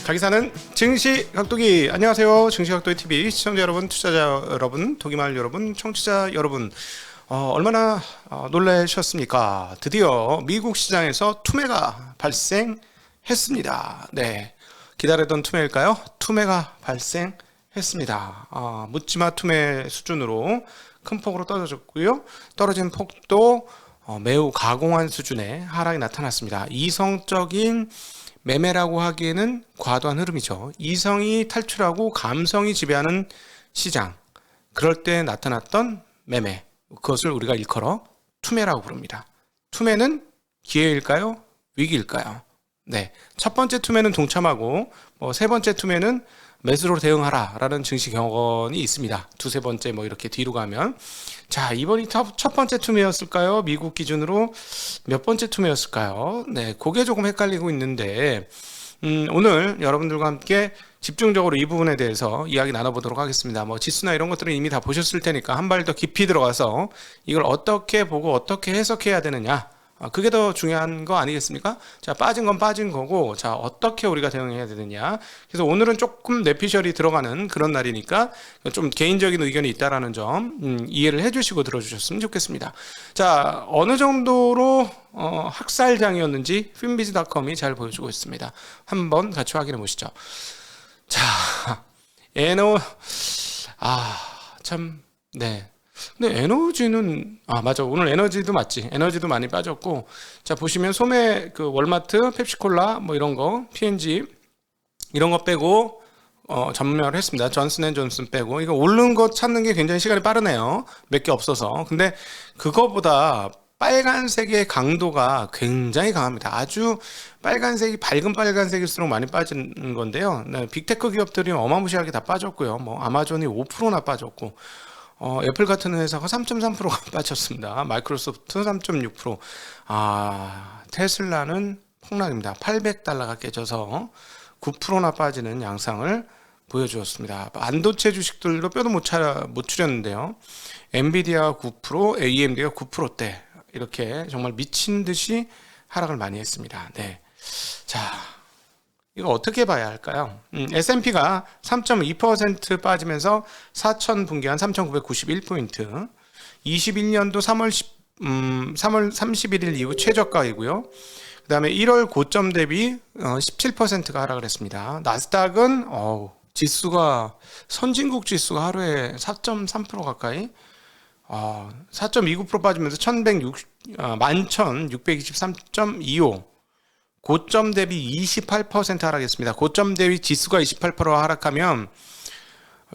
자기사는 증시각도기. 안녕하세요. 증시각도기 TV 시청자 여러분, 투자자 여러분, 도기마을 여러분, 청취자 여러분, 얼마나 놀라셨습니까? 드디어 미국 시장에서 투매가 발생했습니다. 네, 기다리던 투매일까요? 투매가 발생했습니다. 묻지마 투매 수준으로 큰 폭으로 떨어졌고요. 떨어진 폭도 매우 가공한 수준의 하락이 나타났습니다. 이성적인 매매라고 하기에는 과도한 흐름이죠. 이성이 탈출하고 감성이 지배하는 시장, 그럴 때 나타났던 매매, 그것을 우리가 일컬어 투매라고 부릅니다. 투매는 기회일까요? 위기일까요? 네, 첫 번째 투매는 동참하고 세 번째 투매는 매수로 대응하라 라는 증시 격언이 있습니다. 두세 번째 이렇게 뒤로 가면, 자, 이번이 첫 번째 투매였을까요? 미국 기준으로 몇 번째 투매였을까요? 네, 그게 조금 헷갈리고 있는데 오늘 여러분들과 함께 집중적으로 이 부분에 대해서 이야기 나눠보도록 하겠습니다. 지수나 이런 것들은 이미 다 보셨을 테니까 한 발 더 깊이 들어가서 이걸 어떻게 보고 어떻게 해석해야 되느냐, 그게 더 중요한 거 아니겠습니까? 자, 빠진 건 빠진 거고, 자, 어떻게 우리가 대응해야 되느냐. 그래서 오늘은 조금 뇌피셜이 들어가는 그런 날이니까 좀 개인적인 의견이 있다라는 점 이해를 해주시고 들어주셨으면 좋겠습니다. 자, 어느 정도로 학살장이었는지 finbiz.com이 잘 보여주고 있습니다. 한번 같이 확인해 보시죠. 자, 네. 근데 에너지는 맞아, 오늘 에너지도 맞지. 에너지도 많이 빠졌고, 자, 보시면 소매, 월마트, 펩시콜라 이런 거, P&G 이런 거 빼고 전멸을 했습니다. 존슨앤존슨 빼고. 이거 오른 거 찾는 게 굉장히 시간이 빠르네요. 몇 개 없어서. 근데 그거보다 빨간색의 강도가 굉장히 강합니다. 아주 빨간색이 밝은 빨간색일수록 많이 빠진 건데요. 네, 빅테크 기업들이 어마무시하게 다 빠졌고요. 아마존이 5%나 빠졌고, 애플 같은 회사가 3.3%가 빠졌습니다. 마이크로소프트 3.6%. 테슬라는 폭락입니다. $800가 깨져서 9%나 빠지는 양상을 보여주었습니다. 반도체 주식들도 뼈도 못 추렸는데요. 엔비디아 9%, AMD가 9%대, 이렇게 정말 미친 듯이 하락을 많이 했습니다. 네. 자, 이거 어떻게 봐야 할까요? S&P가 3.2% 빠지면서 4,000분기한 3,991포인트, 21년도 3월 31일 이후 최저가이고요. 그 다음에 1월 고점 대비 17%가 하락을 했습니다. 나스닥은 지수가, 선진국 지수가 하루에 4.3% 가까이, 4.29% 빠지면서 11,623.25, 고점 대비 28% 하락했습니다. 고점 대비 지수가 28% 하락하면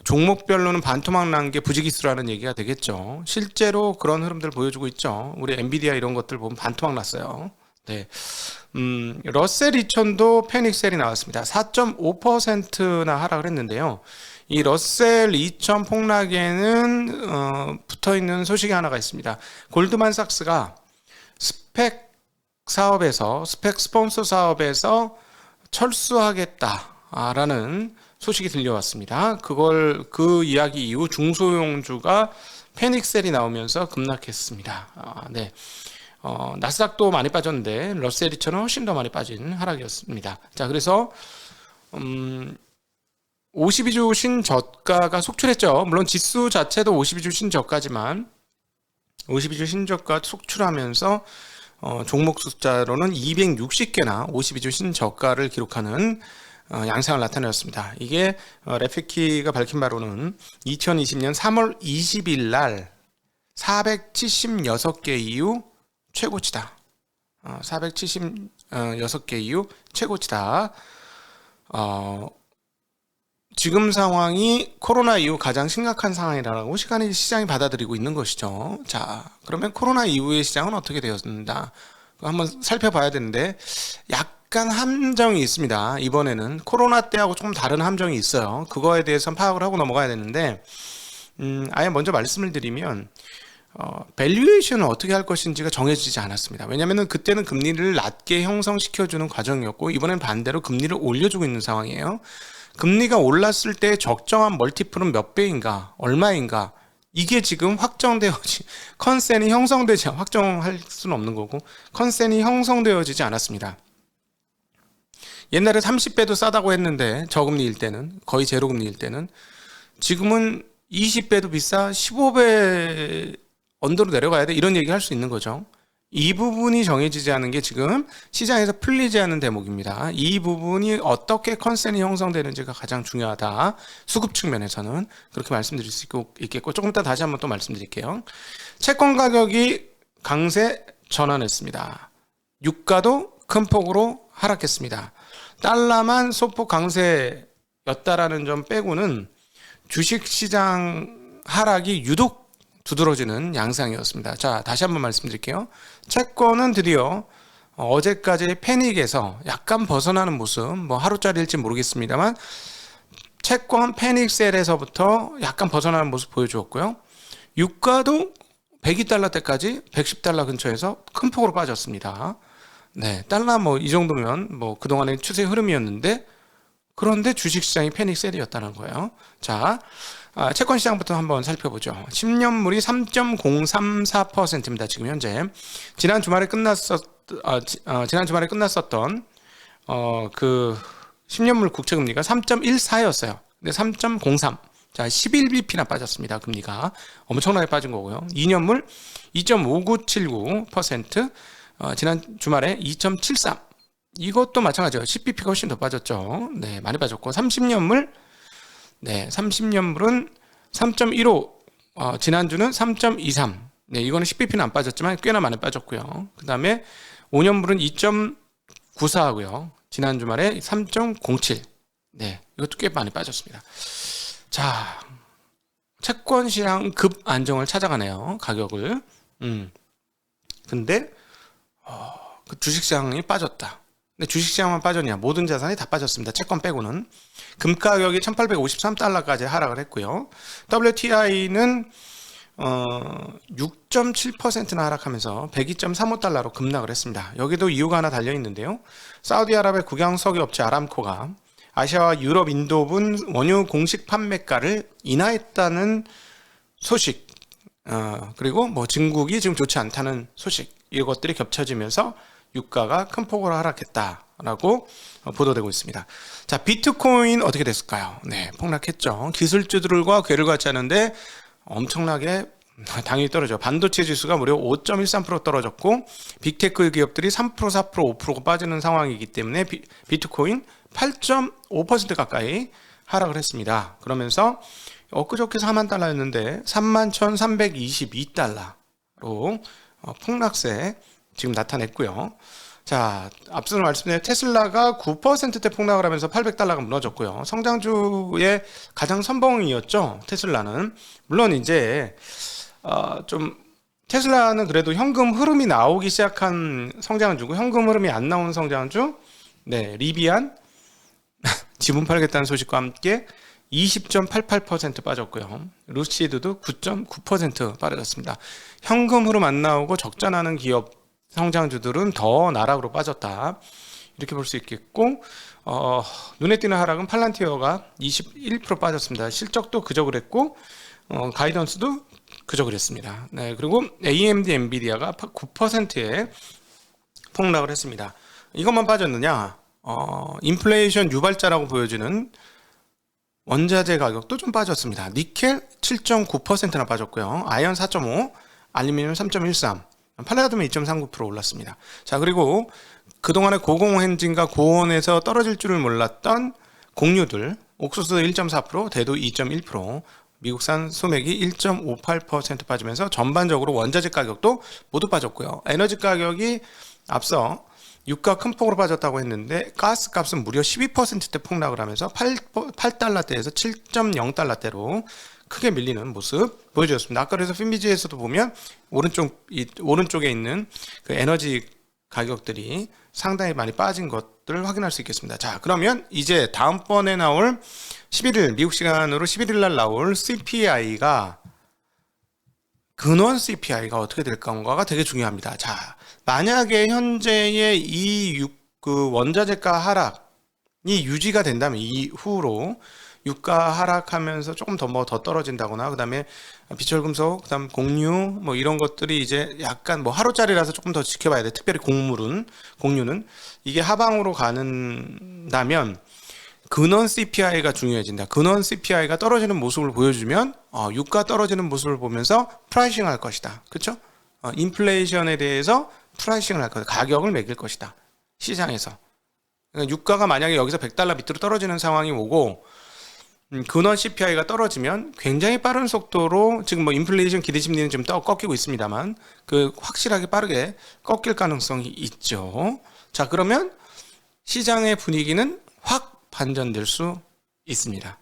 종목별로는 반토막 난 게 부지기수라는 얘기가 되겠죠. 실제로 그런 흐름들 보여주고 있죠. 우리 엔비디아 이런 것들 보면 반토막 났어요. 네. 러셀 2000도 패닉셀이 나왔습니다. 4.5%나 하락을 했는데요. 이 러셀 2000 폭락에는 붙어있는 소식이 하나가 있습니다. 골드만삭스가 스펙 스폰서 사업에서 철수하겠다라는 소식이 들려왔습니다. 그 이야기 이후 중소형주가 패닉셀이 나오면서 급락했습니다. 네. 나스닥도 많이 빠졌는데 러셀 2000은 훨씬 더 많이 빠진 하락이었습니다. 자, 그래서 52주 신저가가 속출했죠. 물론 지수 자체도 52주 신저가지만 52주 신저가 속출하면서 종목 숫자로는 260개나 52주 신저가를 기록하는 양상을 나타내었습니다. 이게 레피키가 밝힌 바로는 2020년 3월 20일 날 476개 이후 최고치다. 476개 이후 최고치다. 지금 상황이 코로나 이후 가장 심각한 상황이라고 시장이 받아들이고 있는 것이죠. 자, 그러면 코로나 이후의 시장은 어떻게 되었는가? 한번 살펴봐야 되는데, 약간 함정이 있습니다. 이번에는 코로나 때하고 조금 다른 함정이 있어요. 그거에 대해서 파악을 하고 넘어가야 되는데, 아예 먼저 말씀을 드리면, 밸류에이션을 어떻게 할 것인지가 정해지지 않았습니다. 왜냐하면 그때는 금리를 낮게 형성시켜주는 과정이었고, 이번엔 반대로 금리를 올려주고 있는 상황이에요. 금리가 올랐을 때 적정한 멀티플은 몇 배인가, 얼마인가, 이게 지금 컨센이 형성되지, 확정할 수는 없는 거고, 컨센이 형성되어지지 않았습니다. 옛날에 30배도 싸다고 했는데 저금리일 때는 거의 제로금리일 때는 지금은 20배도 비싸 15배 언더로 내려가야 돼 이런 얘기 할 수 있는 거죠. 이 부분이 정해지지 않은 게 지금 시장에서 풀리지 않는 대목입니다. 이 부분이 어떻게 컨센이 형성되는지가 가장 중요하다. 수급 측면에서는 그렇게 말씀드릴 수 있겠고 조금 이따 다시 한번 또 말씀드릴게요. 채권 가격이 강세 전환했습니다. 유가도 큰 폭으로 하락했습니다. 달러만 소폭 강세였다라는 점 빼고는 주식시장 하락이 유독 두드러지는 양상이었습니다. 자, 다시 한번 말씀드릴게요. 채권은 드디어 어제까지의 패닉에서 약간 벗어나는 모습, 뭐 하루짜리일지 모르겠습니다만 채권 패닉셀에서부터 약간 벗어나는 모습 보여주었고요. 유가도 102달러대까지 110달러 근처에서 큰 폭으로 빠졌습니다. 네, 달러 뭐 이 정도면 뭐 그동안의 추세 흐름이었는데 그런데 주식시장이 패닉셀이었다는 거예요. 자, 채권 시장부터 한번 살펴보죠. 10년물이 3.034%입니다. 지금 현재 지난 주말에 끝났었던 그 10년물 국채금리가 3.14였어요. 근데 3.03. 자, 11bp나 빠졌습니다. 금리가 엄청나게 빠진 거고요. 2년물 2.5979%, 지난 주말에 2.73. 이것도 마찬가지예요. 10bp가 훨씬 더 빠졌죠. 네, 많이 빠졌고 30년물 네, 30년물은 3.15, 지난주는 3.23. 네, 이거는 10bp는 안 빠졌지만 꽤나 많이 빠졌고요. 그 다음에 5년물은 2.94하고요. 지난 주말에 3.07. 네, 이것도 꽤 많이 빠졌습니다. 자, 채권 시장 급 안정을 찾아가네요. 가격을. 근데 그 주식시장이 빠졌다. 근데 주식시장만 빠졌냐? 모든 자산이 다 빠졌습니다. 채권 빼고는. 금 가격이 1853달러까지 하락을 했고요. WTI는 6.7%나 하락하면서 102.35달러로 급락을 했습니다. 여기도 이유가 하나 달려 있는데요. 사우디아라비아 국영석유 업체 아람코가 아시아와 유럽, 인도분 원유 공식 판매가를 인하했다는 소식, 그리고 뭐 증국이 지금 좋지 않다는 소식, 이것들이 겹쳐지면서 유가가 큰 폭으로 하락했다라고 보도되고 있습니다. 자, 비트코인 어떻게 됐을까요? 네, 폭락했죠. 기술주들과 궤를 같이 하는데 엄청나게 당연히 떨어져. 반도체 지수가 무려 5.13% 떨어졌고 빅테크 기업들이 3%, 4%, 5%가 빠지는 상황이기 때문에 비트코인 8.5% 가까이 하락을 했습니다. 그러면서 엊그저께 4만 달러였는데 31,322달러로 폭락세 지금 나타냈고요. 자, 앞서 말씀드린 테슬라가 9%대 폭락을 하면서 800달러가 무너졌고요. 성장주의 가장 선봉이었죠. 테슬라는. 물론 이제 좀 테슬라는 그래도 현금 흐름이 나오기 시작한 성장주고 현금 흐름이 안 나오는 성장주. 네, 리비안 지분 팔겠다는 소식과 함께 20.88% 빠졌고요. 루시드도 9.9% 빠졌습니다. 현금 흐름 안 나오고 적자 나는 기업 성장주들은 더 나락으로 빠졌다. 이렇게 볼 수 있겠고 눈에 띄는 하락은 팔란티어가 21% 빠졌습니다. 실적도 그저 그랬고 가이던스도 그저 그랬습니다. 네, 그리고 AMD, 엔비디아가 9%의 폭락을 했습니다. 이것만 빠졌느냐? 인플레이션 유발자라고 보여지는 원자재 가격도 좀 빠졌습니다. 니켈 7.9%나 빠졌고요. 아연 4.5, 알루미늄 3.13, 팔라디움 2.39% 올랐습니다. 자, 그리고 그동안에 고공행진과 고온에서 떨어질 줄을 몰랐던 곡류들, 옥수수 1.4%, 대두 2.1%, 미국산 소맥이 1.58% 빠지면서 전반적으로 원자재 가격도 모두 빠졌고요. 에너지 가격이 앞서 유가 큰 폭으로 빠졌다고 했는데 가스 값은 무려 12%대 폭락을 하면서 8달러대에서 7.0달러대로 크게 밀리는 모습 보여주었습니다. 아까 그래서 핀비지에서도 보면 오른쪽에 있는 그 에너지 가격들이 상당히 많이 빠진 것들을 확인할 수 있겠습니다. 자, 그러면 이제 다음번에 나올 11일 미국 시간으로 11일 날 나올 CPI가 근원 CPI가 어떻게 될 건가가 되게 중요합니다. 자, 만약에 현재의 이 그 원자재가 하락이 유지가 된다면 이후로 유가 하락하면서 조금 더 떨어진다거나, 그다음에 비철금속, 그다음 공유 뭐 이런 것들이 이제 약간 뭐 하루짜리라서 조금 더 지켜봐야 돼. 특별히 공유는 이게 하방으로 가는다면 근원 CPI가 중요해진다. 근원 CPI가 떨어지는 모습을 보여주면 유가 떨어지는 모습을 보면서 프라이싱 할 것이다. 그렇죠? 인플레이션에 대해서 프라이싱을 할 것이다. 가격을 매길 것이다. 시장에서. 그러니까 유가가 만약에 여기서 $100 밑으로 떨어지는 상황이 오고 근원 CPI가 떨어지면 굉장히 빠른 속도로, 지금 뭐 인플레이션 기대 심리는 좀 꺾이고 있습니다만 그 확실하게 빠르게 꺾일 가능성이 있죠. 자, 그러면 시장의 분위기는 확 반전될 수 있습니다.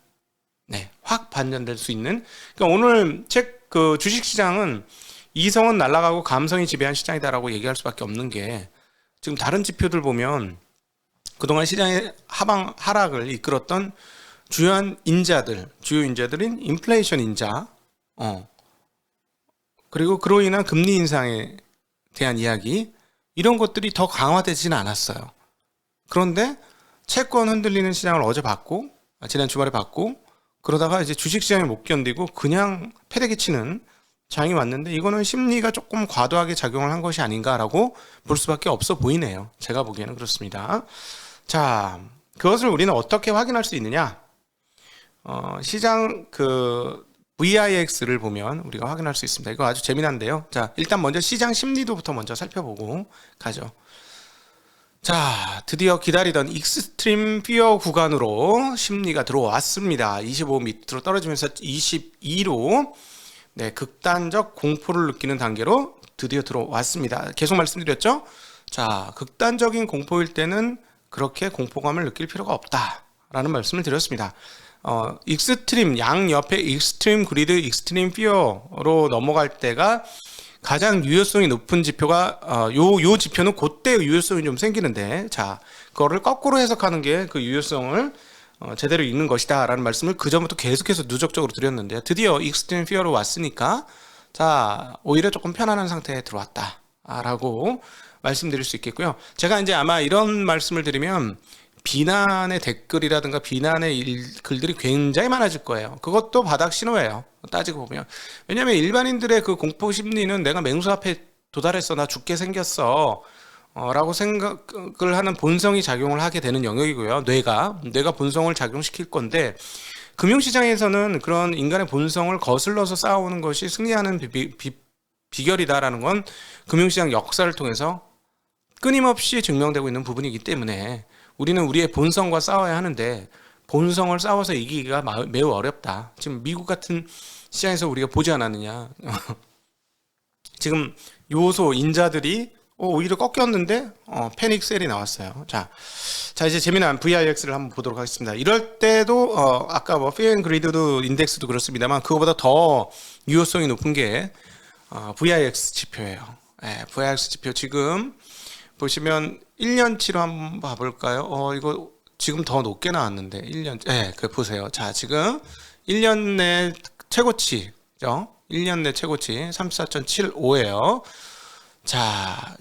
네, 확 반전될 수 있는. 그러니까 오늘 그 주식 시장은 이성은 날아가고 감성이 지배한 시장이다라고 얘기할 수밖에 없는 게, 지금 다른 지표들 보면 그동안 시장의 하락을 이끌었던 주요 인자들인 인플레이션 인자, 그리고 그로 인한 금리 인상에 대한 이야기, 이런 것들이 더 강화되지는 않았어요. 그런데 채권 흔들리는 시장을 어제 봤고, 지난 주말에 봤고, 그러다가 이제 주식 시장을 못 견디고 그냥 패대기 치는 장이 왔는데, 이거는 심리가 조금 과도하게 작용을 한 것이 아닌가라고 볼 수밖에 없어 보이네요. 제가 보기에는 그렇습니다. 자, 그것을 우리는 어떻게 확인할 수 있느냐? 시장 그 VIX를 보면 우리가 확인할 수 있습니다. 이거 아주 재미난데요. 자, 일단 먼저 시장 심리도부터 먼저 살펴보고 가죠. 자, 드디어 기다리던 익스트림 피어 구간으로 심리가 들어왔습니다. 25 밑으로 떨어지면서 22로 네, 극단적 공포를 느끼는 단계로 드디어 들어왔습니다. 계속 말씀드렸죠? 자, 극단적인 공포일 때는 그렇게 공포감을 느낄 필요가 없다라는 말씀을 드렸습니다. 익스트림, 양 옆에 익스트림 그리드, 익스트림 피어로 넘어갈 때가 가장 유효성이 높은 지표가 요 지표는 그때 유효성이 좀 생기는데, 자, 그거를 거꾸로 해석하는 게 그 유효성을 제대로 읽는 것이다 라는 말씀을 그 전부터 계속해서 누적적으로 드렸는데, 드디어 익스트림 피어로 왔으니까 자, 오히려 조금 편안한 상태에 들어왔다 라고 말씀드릴 수 있겠고요. 제가 이제 아마 이런 말씀을 드리면 비난의 댓글이라든가 비난의 글들이 굉장히 많아질 거예요. 그것도 바닥 신호예요. 따지고 보면. 왜냐하면 일반인들의 그 공포 심리는 내가 맹수 앞에 도달했어, 나 죽게 생겼어 라고 생각을 하는 본성이 작용을 하게 되는 영역이고요. 뇌가 본성을 작용시킬 건데, 금융시장에서는 그런 인간의 본성을 거슬러서 싸우는 것이 승리하는 비결이다라는 건 금융시장 역사를 통해서 끊임없이 증명되고 있는 부분이기 때문에 우리는 우리의 본성과 싸워야 하는데, 본성을 싸워서 이기기가 매우 어렵다. 지금 미국 같은 시장에서 우리가 보지 않았느냐. 지금 요소 인자들이 오히려 꺾였는데 패닉 셀이 나왔어요. 자 이제 재미난 VIX를 한번 보도록 하겠습니다. 이럴 때도 아까 뭐 Fear and Greed도 인덱스도 그렇습니다만 그거보다 더 유효성이 높은 게 VIX 지표예요. 네, VIX 지표 지금 보시면 1년치로 한번 봐볼까요? 이거 지금 더 높게 나왔는데 1년, 네, 그 보세요. 자, 지금 1년 내 최고치죠? 1년 내 최고치 34.75예요. 자,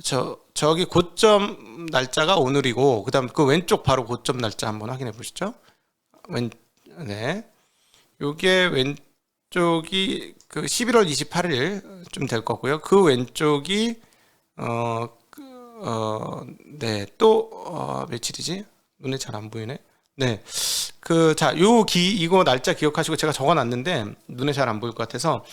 저기 고점 날짜가 오늘이고, 그 다음 그 왼쪽 바로 고점 날짜 한번 확인해 보시죠. 네. 요게 왼쪽이 그 11월 28일 좀 될 거고요. 그 왼쪽이, 네, 또, 며칠이지? 눈에 잘 안 보이네. 네. 이거 날짜 기억하시고 제가 적어 놨는데 눈에 잘 안 보일 것 같아서,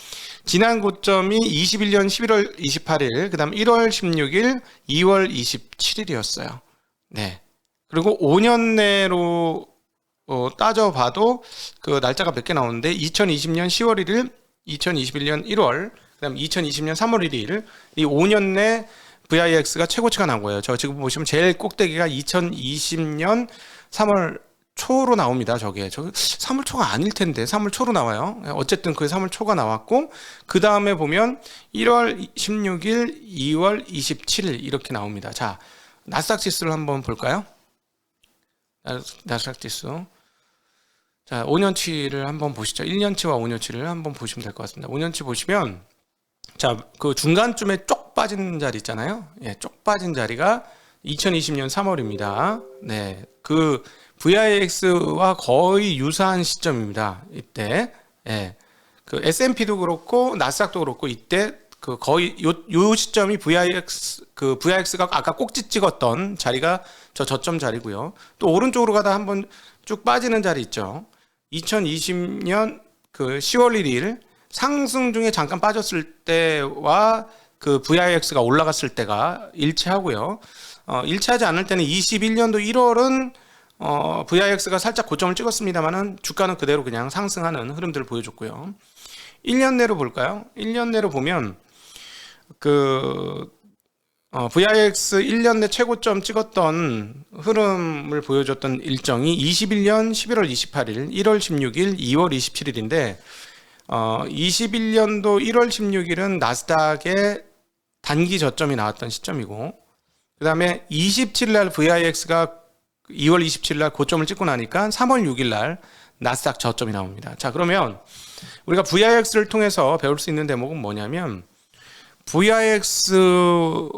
지난 고점이 21년 11월 28일, 그 다음 1월 16일, 2월 27일이었어요. 네. 그리고 5년 내로 따져봐도 그 날짜가 몇 개 나오는데, 2020년 10월 1일, 2021년 1월, 그 다음 2020년 3월 1일, 이 5년 내 VIX가 최고치가 나온 거예요. 저 지금 보시면 제일 꼭대기가 2020년 3월 초로 나옵니다. 저 3월 초가 아닐 텐데 3월 초로 나와요. 어쨌든 그 3월 초가 나왔고, 그 다음에 보면 1월 16일, 2월 27일 이렇게 나옵니다. 자, 나스닥 지수를 한번 볼까요? 나스닥 지수. 자, 5년치를 한번 보시죠. 1년치와 5년치를 한번 보시면 될 것 같습니다. 5년치 보시면, 자, 그 중간쯤에 쪽 빠진 자리 있잖아요. 예, 쪽 빠진 자리가 2020년 3월입니다. 네, 그 VIX와 거의 유사한 시점입니다. 이때. 예. 그 S&P도 그렇고 나스닥도 그렇고 이때 그 거의 요 시점이 VIX가 아까 꼭지 찍었던 자리가 저점 자리고요. 또 오른쪽으로 가다 한번 쭉 빠지는 자리 있죠. 2020년 그 10월 1일 상승 중에 잠깐 빠졌을 때와 그 VIX가 올라갔을 때가 일치하고요. 일치하지 않을 때는 21년도 1월은 VIX가 살짝 고점을 찍었습니다만은 주가는 그대로 그냥 상승하는 흐름들을 보여줬고요. 1년 내로 볼까요? 1년 내로 보면 VIX 1년 내 최고점 찍었던 흐름을 보여줬던 일정이 21년 11월 28일, 1월 16일, 2월 27일인데 21년도 1월 16일은 나스닥의 단기 저점이 나왔던 시점이고 그 다음에 27일 날 VIX가 2월 27일 날 고점을 찍고 나니까 3월 6일 날 나스닥 저점이 나옵니다. 자, 그러면 우리가 VIX를 통해서 배울 수 있는 대목은 뭐냐면 VIX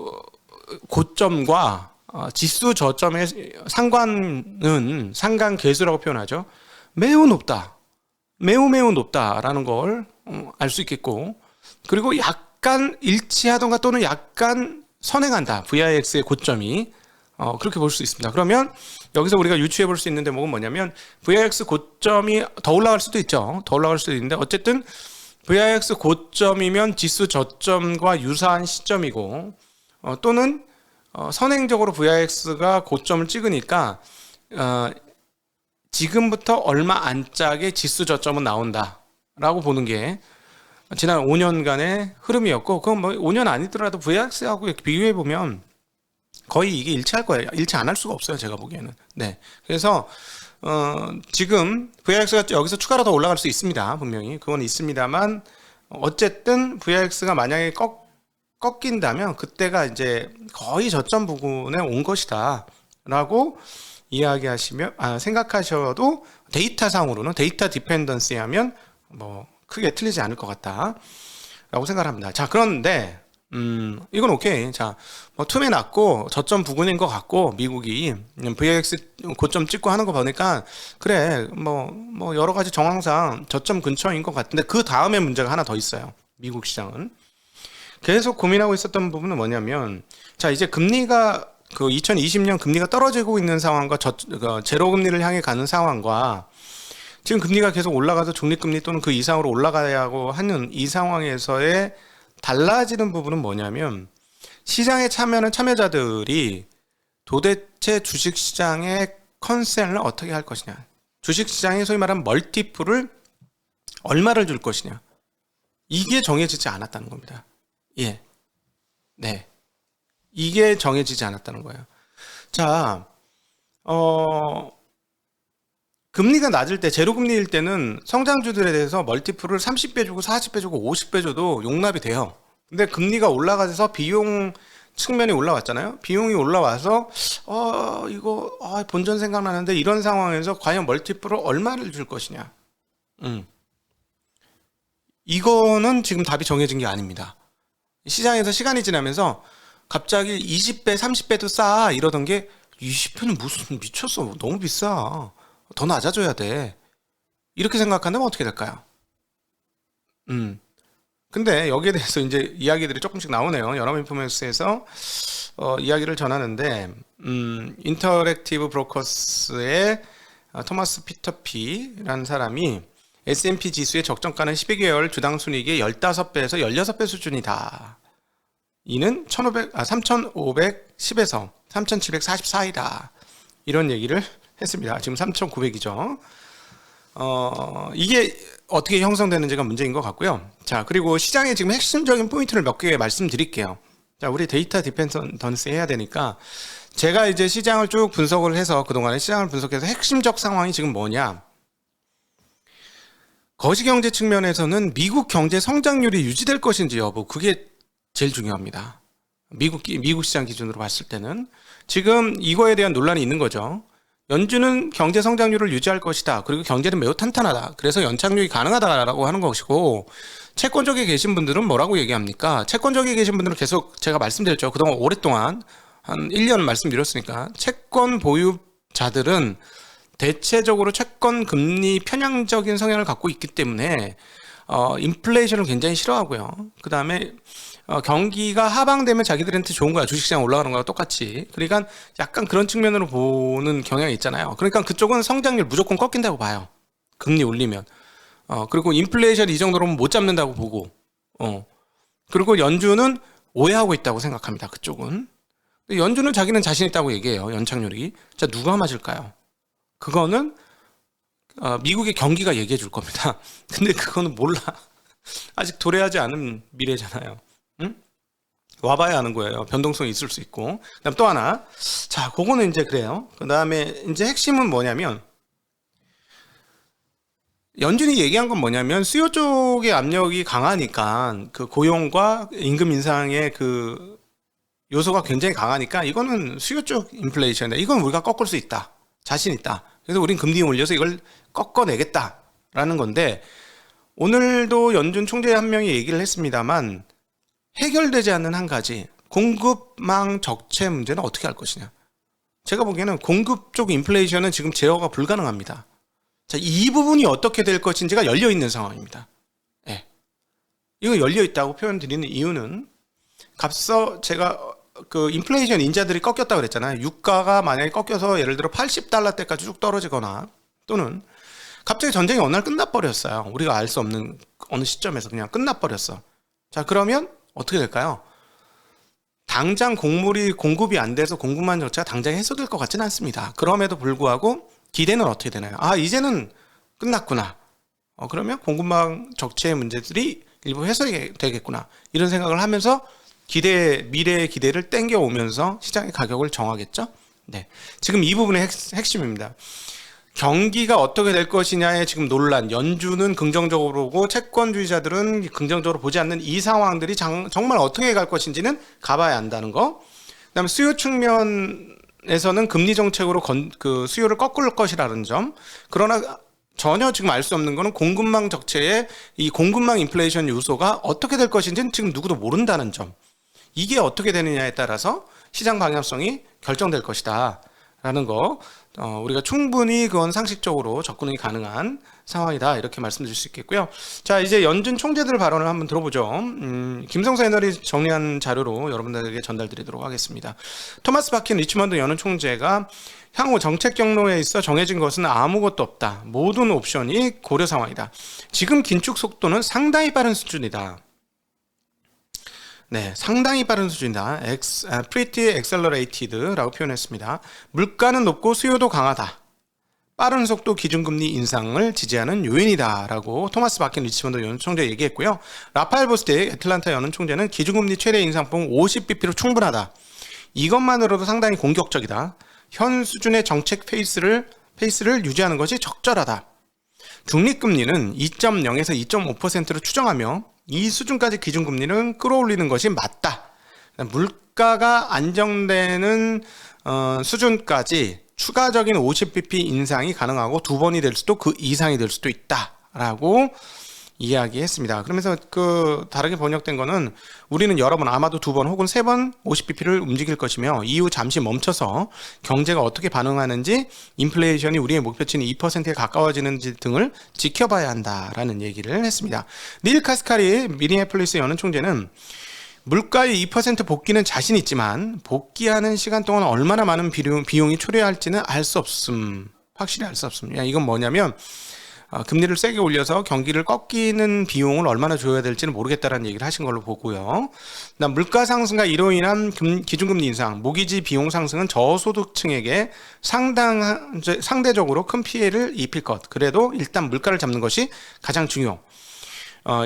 고점과 지수 저점의 상관은 상관계수라고 표현하죠. 매우 높다. 매우 높다라는 걸 알 수 있겠고 그리고 약간 일치하던가 또는 약간 선행한다. VIX의 고점이 그렇게 볼 수 있습니다. 그러면 여기서 우리가 유추해 볼 수 있는 대목은 뭐냐면 VIX 고점이 더 올라갈 수도 있죠. 더 올라갈 수도 있는데 어쨌든 VIX 고점이면 지수 저점과 유사한 시점이고 또는 선행적으로 VIX가 고점을 찍으니까 지금부터 얼마 안짝의 지수 저점은 나온다 라고 보는 게 지난 5년간의 흐름이었고 그건 뭐 5년 아니더라도 VIX하고 비교해 보면 거의 이게 일치할 거예요. 일치 안 할 수가 없어요. 제가 보기에는. 네. 그래서 지금 VIX가 여기서 추가로 더 올라갈 수 있습니다. 분명히 그건 있습니다만 어쨌든 VIX가 만약에 꺾인다면 그때가 이제 거의 저점 부근에 온 것이다 라고 이야기하시면 생각하셔도 데이터상으로는 데이터 디펜던시 하면 뭐 크게 틀리지 않을 것 같다 라고 생각합니다. 자, 그런데 이건 오케이. 자, 뭐 틈에 났고 저점 부근인 것 같고 미국이 VIX 고점 찍고 하는 거 보니까 그래 뭐 여러 가지 정황상 저점 근처인 것 같은데 그 다음에 문제가 하나 더 있어요. 미국 시장은 계속 고민하고 있었던 부분은 뭐냐면 자, 이제 금리가 그 2020년 금리가 떨어지고 있는 상황과 제로 금리를 향해 가는 상황과 지금 금리가 계속 올라가서 중립금리 또는 그 이상으로 올라가야 하고 하는 이 상황에서의 달라지는 부분은 뭐냐면 시장에 참여하는 참여자들이 도대체 주식시장의 컨센을 어떻게 할 것이냐, 주식시장의 소위 말하는 멀티플을 얼마를 줄 것이냐, 이게 정해지지 않았다는 겁니다. 예, 네, 이게 정해지지 않았다는 거예요. 자, 금리가 낮을 때, 제로금리일 때는 성장주들에 대해서 멀티플을 30배 주고 40배 주고 50배 줘도 용납이 돼요. 근데 금리가 올라가서 비용 측면이 올라왔잖아요. 비용이 올라와서 이거 본전 생각나는데 이런 상황에서 과연 멀티플을 얼마를 줄 것이냐, 이거는 지금 답이 정해진 게 아닙니다. 시장에서 시간이 지나면서 갑자기 20배 30배도 싸 이러던 게 20배는 무슨 미쳤어, 너무 비싸, 더 낮아져야 돼, 이렇게 생각한다면 어떻게 될까요? 근데 여기에 대해서 이제 이야기들이 조금씩 나오네요. 연합인포메이스에서 이야기를 전하는데 인터랙티브 브로커스의 토마스 피터피라는 사람이 S&P 지수의 적정가는 12개월 주당 순이익의 15배에서 16배 수준이다. 이는 3,510에서 3,744이다. 이런 얘기를 했습니다. 지금 3,900이죠. 이게 어떻게 형성되는지가 문제인 것 같고요. 자, 그리고 시장의 지금 핵심적인 포인트를 몇 개 말씀드릴게요. 자, 우리 데이터 디펜던스 해야 되니까 제가 이제 시장을 쭉 분석을 해서 그동안에 시장을 분석해서 핵심적 상황이 지금 뭐냐. 거시경제 측면에서는 미국 경제 성장률이 유지될 것인지 여부, 그게 제일 중요합니다. 미국 시장 기준으로 봤을 때는 지금 이거에 대한 논란이 있는 거죠. 연준은 경제 성장률을 유지할 것이다. 그리고 경제는 매우 탄탄하다. 그래서 연착륙이 가능하다라고 하는 것이고, 채권 쪽에 계신 분들은 뭐라고 얘기합니까? 채권 쪽에 계신 분들은 계속 제가 말씀드렸죠. 그동안 오랫동안 한 1년 말씀드렸으니까 채권 보유자들은 대체적으로 채권 금리 편향적인 성향을 갖고 있기 때문에 인플레이션을 굉장히 싫어하고요. 그 다음에 경기가 하방되면 자기들한테 좋은 거야. 주식시장 올라가는 거랑 똑같이. 그러니까 약간 그런 측면으로 보는 경향이 있잖아요. 그러니까 그쪽은 성장률 무조건 꺾인다고 봐요. 금리 올리면. 그리고 인플레이션 이 정도로는 못 잡는다고 보고. 그리고 연준은 오해하고 있다고 생각합니다. 그쪽은. 연준은 자기는 자신 있다고 얘기해요. 연착률이. 자, 누가 맞을까요? 그거는 미국의 경기가 얘기해 줄 겁니다. 근데 그거는 몰라. 아직 도래하지 않은 미래잖아요. 응? 와봐야 아는 거예요. 변동성이 있을 수 있고. 그다음 또 하나. 자, 그거는 이제 그래요. 그다음에 이제 핵심은 뭐냐면 연준이 얘기한 건 뭐냐면 수요 쪽의 압력이 강하니까 그 고용과 임금 인상의 그 요소가 굉장히 강하니까 이거는 수요 쪽 인플레이션이다. 이건 우리가 꺾을 수 있다. 자신 있다. 그래서 우린 금리 올려서 이걸 꺾어내겠다라는 건데 오늘도 연준 총재 한 명이 얘기를 했습니다만 해결되지 않는 한 가지 공급망 적체 문제는 어떻게 할 것이냐. 제가 보기에는 공급 쪽 인플레이션은 지금 제어가 불가능합니다. 자, 이 부분이 어떻게 될 것인지가 열려 있는 상황입니다. 예. 이거 열려 있다고 표현 드리는 이유는 앞서 제가 그 인플레이션 인자들이 꺾였다 그랬잖아요. 유가가 만약에 꺾여서 예를 들어 $80 대까지 쭉 떨어지거나 또는 갑자기 전쟁이 어느 날 끝나버렸어요. 우리가 알 수 없는 어느 시점에서 그냥 끝나버렸어. 자, 그러면 어떻게 될까요? 당장 곡물이 공급이 안 돼서 공급망 적체가 당장 해소될 것 같지는 않습니다. 그럼에도 불구하고 기대는 어떻게 되나요? 아, 이제는 끝났구나. 그러면 공급망 적체의 문제들이 일부 해소되겠구나. 이런 생각을 하면서 미래의 기대를 땡겨오면서 시장의 가격을 정하겠죠? 네. 지금 이 부분의 핵심입니다. 경기가 어떻게 될 것이냐의 지금 논란, 연준은 긍정적으로 보고 채권주의자들은 긍정적으로 보지 않는 이 상황들이 정말 어떻게 갈 것인지는 가봐야 한다는 거. 그다음에 수요 측면에서는 금리 정책으로 그 수요를 꺾을 것이라는 점. 그러나 전혀 지금 알 수 없는 거는 공급망 적체의 이 공급망 인플레이션 요소가 어떻게 될 것인지는 지금 누구도 모른다는 점. 이게 어떻게 되느냐에 따라서 시장 방향성이 결정될 것이다 라는 거, 우리가 충분히 그건 상식적으로 접근이 가능한 상황이다 이렇게 말씀드릴 수 있겠고요. 자, 이제 연준 총재들 발언을 한번 들어보죠. 김성수 애널이 정리한 자료로 여러분들에게 전달드리도록 하겠습니다. 토마스 바킨 리치먼드 연은 총재가 향후 정책 경로에 있어 정해진 것은 아무것도 없다. 모든 옵션이 고려 상황이다. 지금 긴축 속도는 상당히 빠른 수준이다. 네, 상당히 빠른 수준이다. pretty accelerated라고 표현했습니다. 물가는 높고 수요도 강하다. 빠른 속도 기준금리 인상을 지지하는 요인이다라고 토마스 바킨 리치먼드 연은 총재 얘기했고요. 라파엘 보스틱 애틀란타 연은 총재는 기준금리 최대 인상폭 50bp로 충분하다. 이것만으로도 상당히 공격적이다. 현 수준의 정책 페이스를 유지하는 것이 적절하다. 중립금리는 2.0에서 2.5%로 추정하며 이 수준까지 기준금리는 끌어올리는 것이 맞다. 물가가 안정되는 수준까지 추가적인 50bp 인상이 가능하고 두 번이 될 수도 그 이상이 될 수도 있다라고 이야기했습니다. 그러면서 그 다르게 번역된 거는 우리는 여러 번 아마도 두 번 혹은 세 번 50bp를 움직일 것이며 이후 잠시 멈춰서 경제가 어떻게 반응하는지 인플레이션이 우리의 목표치인 2%에 가까워지는지 등을 지켜봐야 한다라는 얘기를 했습니다. 닐 카스카리 미니애폴리스 연은 총재는 물가의 2% 복귀는 자신 있지만 복귀하는 시간 동안 얼마나 많은 비용이 초래할지는 알 수 없음. 확실히 알 수 없습니다. 이건 뭐냐면 금리를 세게 올려서 경기를 꺾이는 비용을 얼마나 줘야 될지는 모르겠다라는 얘기를 하신 걸로 보고요. 물가 상승과 이로 인한 기준금리 인상, 모기지 비용 상승은 저소득층에게 상대적으로 큰 피해를 입힐 것. 그래도 일단 물가를 잡는 것이 가장 중요.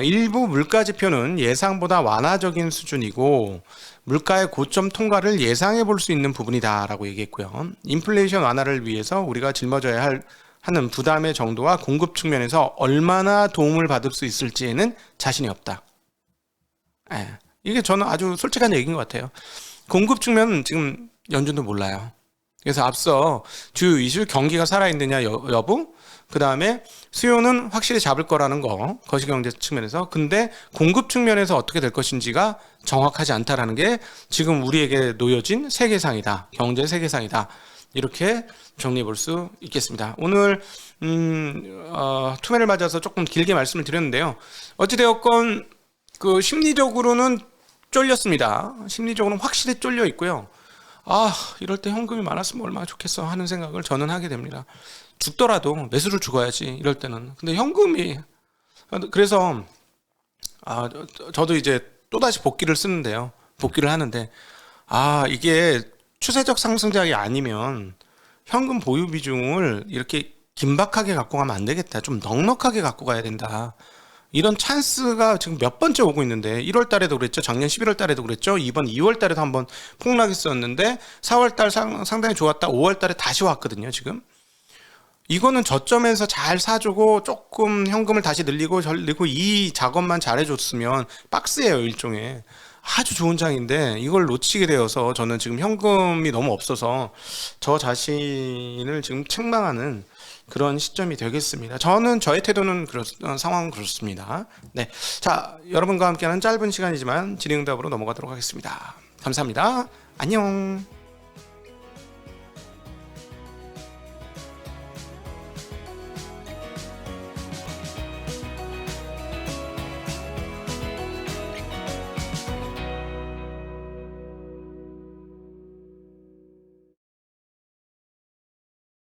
일부 물가 지표는 예상보다 완화적인 수준이고 물가의 고점 통과를 예상해 볼 수 있는 부분이다라고 얘기했고요. 인플레이션 완화를 위해서 우리가 짊어져야 하는 부담의 정도와 공급 측면에서 얼마나 도움을 받을 수 있을지에는 자신이 없다. 이게 저는 아주 솔직한 얘기인 것 같아요. 공급 측면은 지금 연준도 몰라요. 그래서 앞서 주요 이슈 경기가 살아있느냐 여부, 그 다음에 수요는 확실히 잡을 거라는 거, 거시경제 측면에서. 근데 공급 측면에서 어떻게 될 것인지가 정확하지 않다라는 게 지금 우리에게 놓여진 세계상이다. 경제 세계상이다. 이렇게 정리해 볼 수 있겠습니다. 오늘 투매를 맞아서 조금 길게 말씀을 드렸는데요. 어찌되었건 그 심리적으로는 쫄렸습니다. 심리적으로는 확실히 쫄려 있고요. 이럴 때 현금이 많았으면 얼마나 좋겠어 하는 생각을 저는 하게 됩니다. 죽더라도 매수를 죽어야지 이럴 때는. 근데 현금이, 그래서 저도 이제 또다시 복귀를 쓰는데요. 복귀를 하는데 이게 추세적 상승작이 아니면 현금 보유 비중을 이렇게 긴박하게 갖고 가면 안 되겠다. 좀 넉넉하게 갖고 가야 된다. 이런 찬스가 지금 몇 번째 오고 있는데 1월 달에도 그랬죠. 작년 11월 달에도 그랬죠. 이번 2월 달에도 한번 폭락했었는데 4월 달 상당히 좋았다. 5월 달에 다시 왔거든요, 지금. 이거는 저점에서 잘 사주고 조금 현금을 다시 늘리고 이 작업만 잘해줬으면 박스예요, 일종의. 아주 좋은 장인데 이걸 놓치게 되어서 저는 지금 현금이 너무 없어서 저 자신을 지금 책망하는 그런 시점이 되겠습니다. 저는 저의 태도는 상황은 그렇습니다. 네, 자, 여러분과 함께하는 짧은 시간이지만 질의응답으로 넘어가도록 하겠습니다. 감사합니다. 안녕.